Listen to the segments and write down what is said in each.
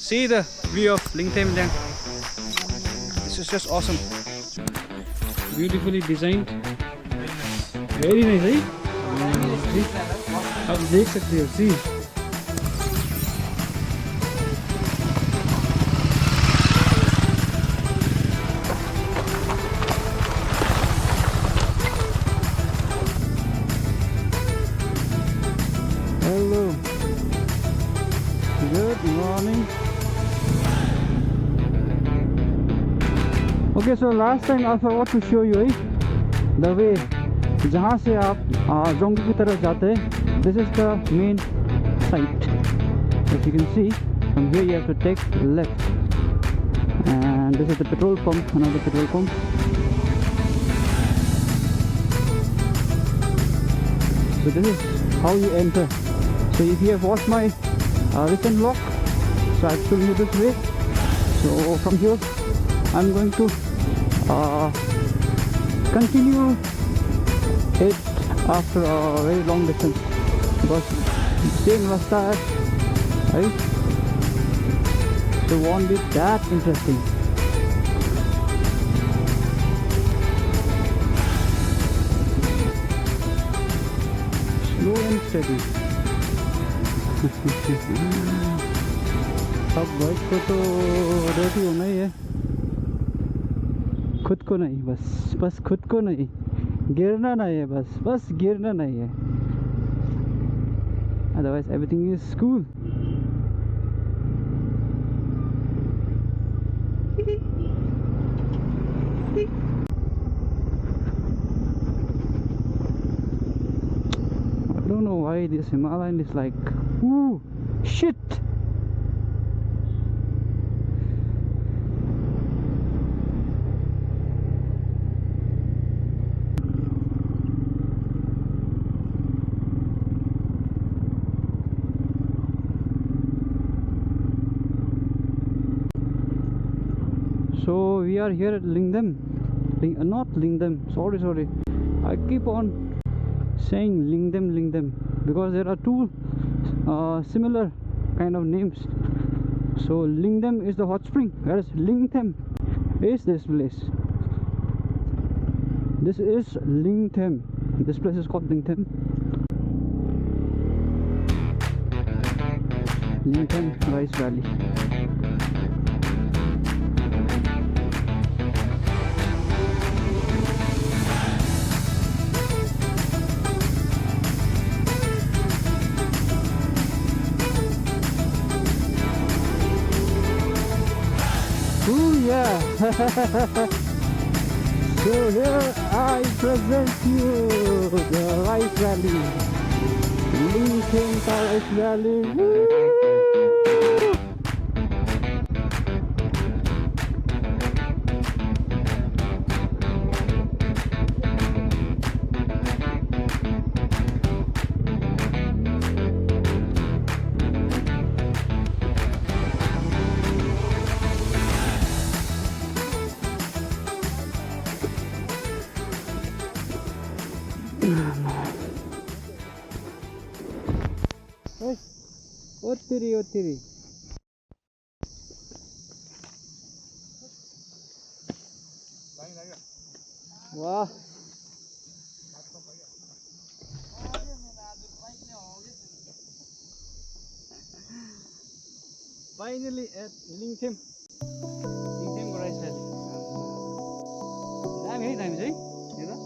See the view of Lingtem Dam. This is just awesome. Beautifully designed. Very nice, eh? आप देख सकते हो, see. Hello. Good morning. Okay, so last time I forgot to show you the way जहाँ से आप जोंगी की तरफ जाते हैं. This is the main site. As you can see, from here you have to take left, and this is the petrol pump, another petrol pump. So this is how you enter. So if you have watched my recent vlog, so I've shown you this way. So from here I'm going to continue it after a very long distance, because same rasta, right? So it won't be that interesting. Slow and steady. अब bike को तो ready होना ही है, खुद को नहीं, बस खुद को नहीं, गिरना नहीं है, बस गिरना नहीं है, otherwise everything is cool. I don't know why this Himalayan is like, ooh, shit. So we are here at Lingdem, not Lingdem, sorry, I keep on saying Lingdem because there are two similar kind of names. So Lingdem is the hot spring, whereas Lingtem is this place. This is Lingtem. This place is called Lingtem. Lingtem Rice Valley. Ooh, yeah. So here I present you the Rice Valley, Lingtem Rice Valley. Woo! Ottiri. Wow. Finally at Lingtem Rice Valley. Very nice, eh? You know?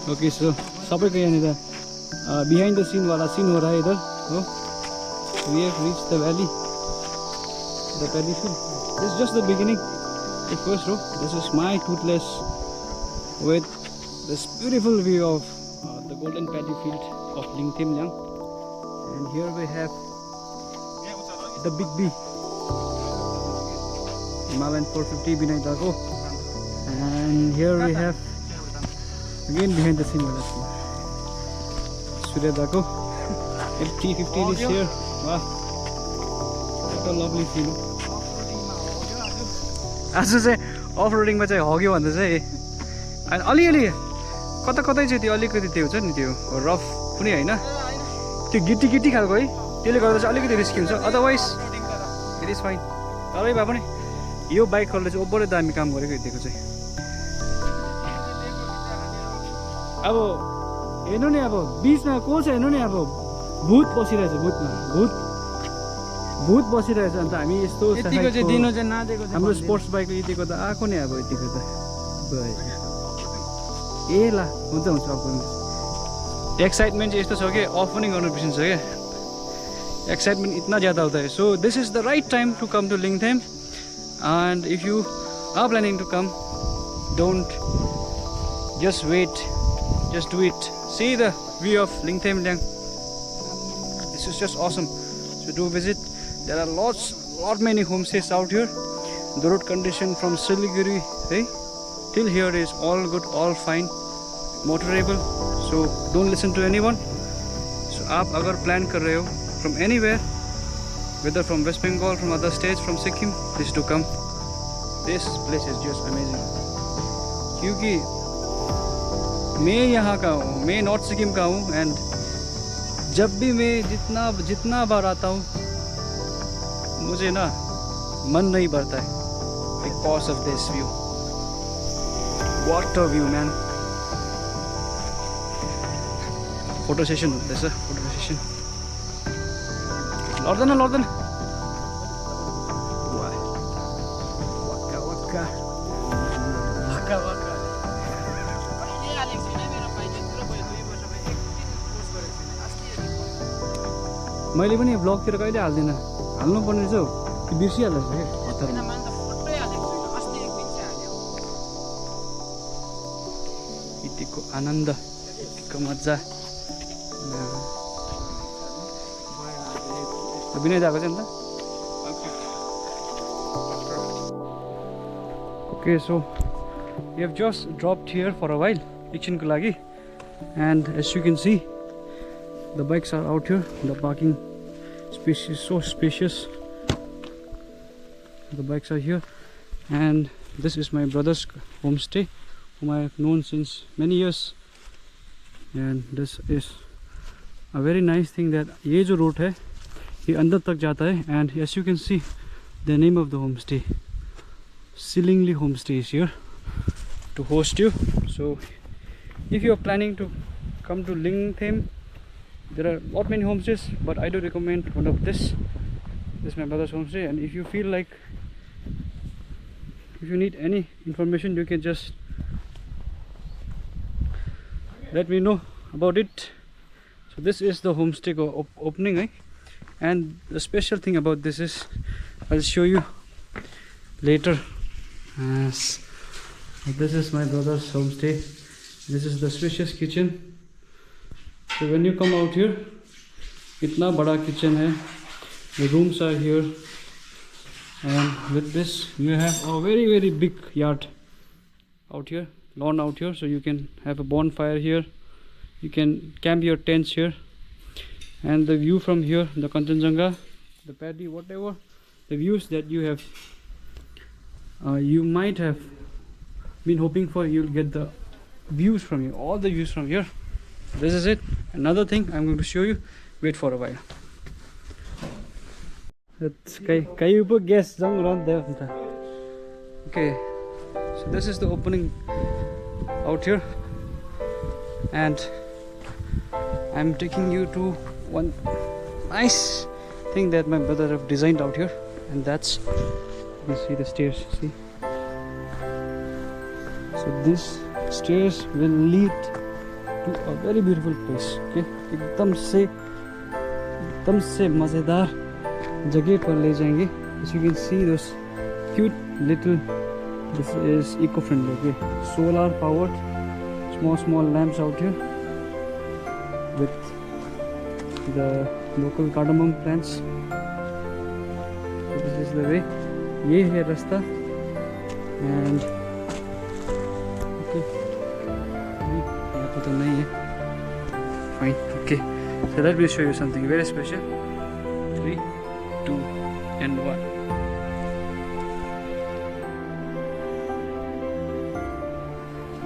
Okay, so सबैको यहाँनिर behind the scene वाला scene हो रहा है इधर हो. We have reached the valley, the paddy field. This is just the beginning, the first row. This is my toothless with this beautiful view of the golden paddy field of Lingtem Liang. And here we have the Big B Himalayan 450 Binay Dago. And here we have again behind the scene Surya Dako. F315 is here. Wow, what a lovely scene. आज चाहिँ of रोडिङमा चाहिँ हग्यो भन्दा चाहिँ अनि अलिअलि कता कतै चाहिँ त्यो अलिकति त्यो हुन्छ नि त्यो रफ पनि होइन त्यो गिटी गिटी खालको है त्यसले गर्दा चाहिँ अलिकति रिस्की हुन्छ अदरवाइज इट इज फाइन तरै भए पनि यो बाइकहरूले चाहिँ ओभरै दामी काम गरेको यतिको चाहिँ अब हेर्नु नि अब बिचमा को छ हेर्नु नि अब भूत बसिरहेछ भूत बसिरहेछ अन्त हामी यस्तो यतिको चाहिँ दिनो चाहिँ नादेको हाम्रो स्पोर्ट्स बाइकले यतिको त आएको नि अब यतिको त ए ला हुन्छ हुन्छ अफ गर्नु एक्साइटमेन्ट चाहिँ यस्तो छ कि अफ पनि गर्नु बिर्सिन्छ क्या एक्साइटमेन्ट इतना ज़्यादा होता है so this is the right time to come to Lingthem and if you are planning to come don't just wait just do it see the view of Lingthem Lyang this is just awesome so do visit. There are lot many homestays out here. The road condition from Siliguri till here is all good, all fine, motorable. So don't listen to anyone. So आप अगर plan कर रहे हो from anywhere, whether from West Bengal, from other states, from Sikkim, please do come. This place is just amazing. क्योंकि मैं यहाँ का हूँ, मैं नॉर्थ सिक्किम का हूँ and जब भी मैं जितना बार आता हूँ मुझे ना मन नहीं भरता है because of this view. What a view, man. Photo session हुँदैछ photo session. लड्दैन वक्का मैले पनि ब्लगतिर कहिले हाल्दिनँ हाल्नु पर्ने रहेछ हौ त्यो बिर्सिहाल्छ क्या हतारमा यतिको आनन्द यतिको मजा विनय जाएको चाहिँ अन्त okay so you have just dropped here for a while एकछिनको लागि and as you can see the bikes are out here. The parking space is so spacious. The bikes are here and this is my brother's homestay whom I have known since many years, and this is a very nice thing that ये जो road है ये अंदर तक जाता है and as you can see the name of the homestay Silingli homestay is here to host you. So if you are planning to come to Lingthem, there are lot many homestays, but I do recommend one of this. This is my brother's homestay, and if you feel like if you need any information, you can just let me know about it. So this is the homestay opening, and the special thing about this is I'll show you later. This is my brother's homestay. This is the spacious kitchen. So when you come out here, इतना बड़ा kitchen है. The rooms are here, and with this you have a very big yard out here, lawn out here, so you can have a bonfire here. You can camp your tents here, and the view from here, the Kanchenjunga, the paddy, whatever the views that you have, you might have been hoping for, you'll get the views from here, all the views from here. This is it. Another thing I'm going to show you. Wait for a while. It's kayu po guess jang around there. Okay, so this is the opening out here, and I'm taking you to one nice thing that my brother have designed out here, and that's, you can see the stairs. See, so these stairs will lead to a very beautiful place. Okay, एकदम से मजेदार जगह पर ले जाएंगे. As you can see those cute little, this is eco-friendly. Okay, solar powered small lamps out here with the local cardamom plants. So this is the way. ये है रास्ता, and fine. Okay, so let me show you something very special. 3, 2, and 1.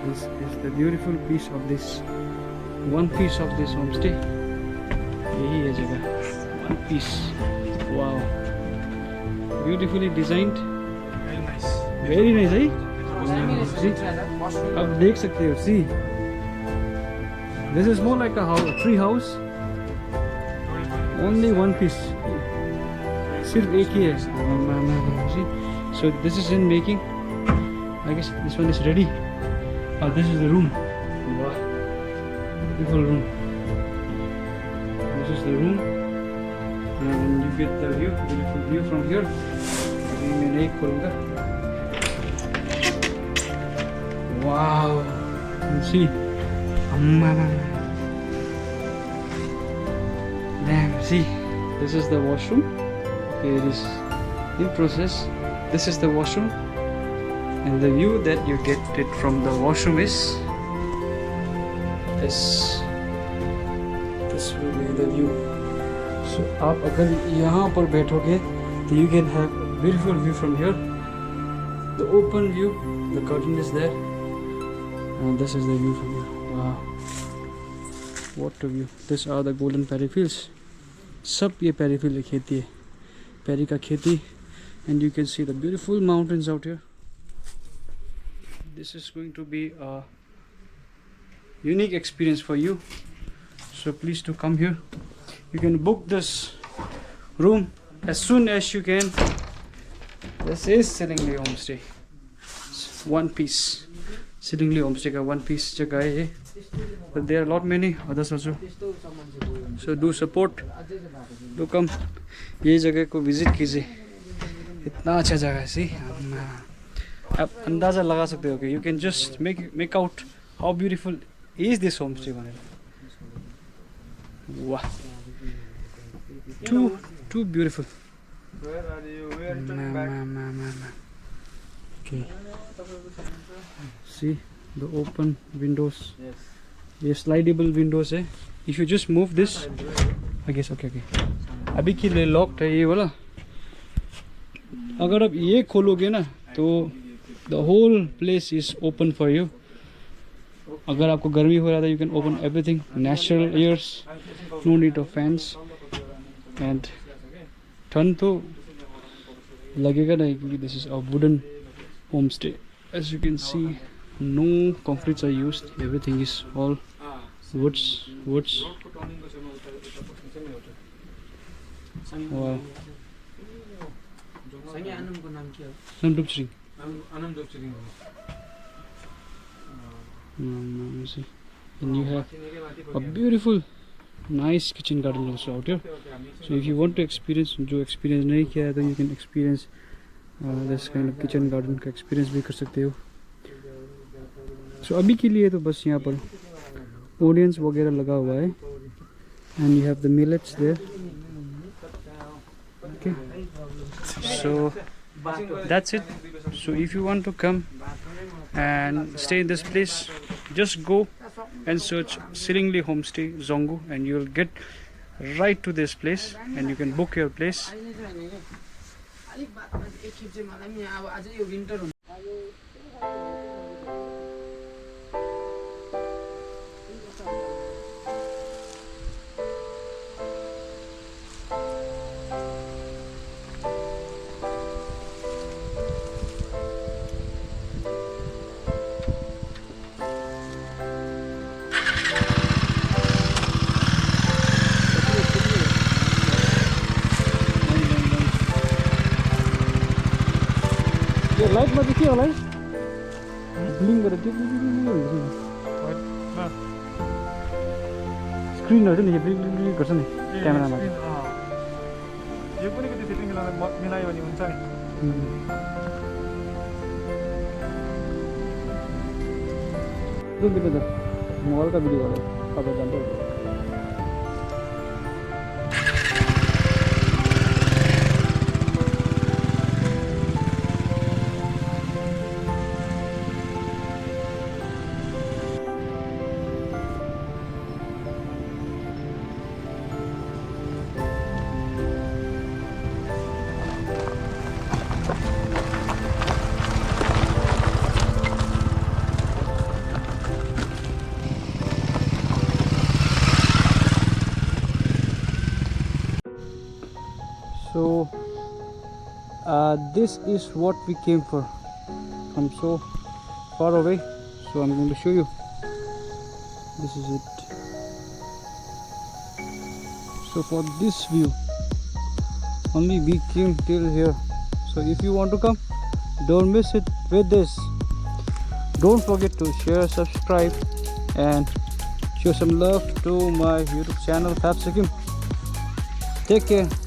This is the beautiful piece of this. One piece of this homestay. यही है जगह. One piece. Wow. Beautifully designed. Very nice. Very nice, eh? See? आप देख सकते हो. See. This is more like a house, tree house. Only one piece. सिर्फ एक ही है. See? So this is in making. I guess this one is ready. Oh, this is the room. Wow. Beautiful room. This is the room. And you get the view, beautiful view from here. अभी मैं नहीं खोलूँगा. Wow. You see. Damn, see, this is the washroom. Okay, it is in process. This is the washroom, and the view that you get it from the washroom is this. This will be the view. So, आप अगर यहाँ पर बैठोगे, तो you can have a beautiful view from here. The open view, the curtain is there, and this is the view from here. Wow. What a view. These are the golden paddy fields. सब ये paddy field की खेती है. Paddy का खेती. And you can see the beautiful mountains out here. This is going to be a unique experience for you. So please do come here. You can book this room as soon as you can. This is Sillinglee Homestay. It's one piece. Sillinglee Homestay का one piece जगह है ये. But there are a lot many others also. So do support. Do come. ये जगह को visit कीजिए. इतना अच्छा जगह है. See, आप अंदाज़ा लगा सकते हो कि you can just make out how beautiful is this homestay one. Wow. Too beautiful. Where are you? We are returning back. Okay. See the open windows. Yes. ये slidable windows है. If you just move this, I guess okay. अभी के लिए locked है ये वाला. अगर आप ये खोलोगे ना तो the whole place is open for you. अगर आपको गर्मी हो रहा था, you can open everything. Natural airs, no need of fans. And ठंड तो लगेगा नहीं क्योंकि this is a wooden homestay. As you can see, no concretes are used. Everything is all woods. Wow. Namdup Singh. See. And you have a beautiful, nice kitchen garden also out here. So if you want to experience, जो experience नहीं किया है तो you can experience this kind of kitchen garden का experience भी कर सकते हो. So अभी के लिए तो बस यहाँ पर onions वगैरह लगा हुआ है. And you have the millets there. Okay. So that's it. So if you want to come and stay in this place, just go and search Sillinglee Homestay Zongo and you'll get right to this place and you can book your place. Light मा के होला है bling गरेर के स्क्रिनहरु नि bling bling गर्छ नि क्यामेरामा यो पनि कति सेटिङ मिलायो भने हुन्छ नि दुई मिनट म हल्का भिडियो गरेँ तपाईँ जान्दै this is what we came for from so far away. So I'm going to show you. This is it. So for this view only we came till here. So if you want to come, don't miss it with this. Don't forget to share, subscribe and show some love to my YouTube channel Fab Sikkim. Take care.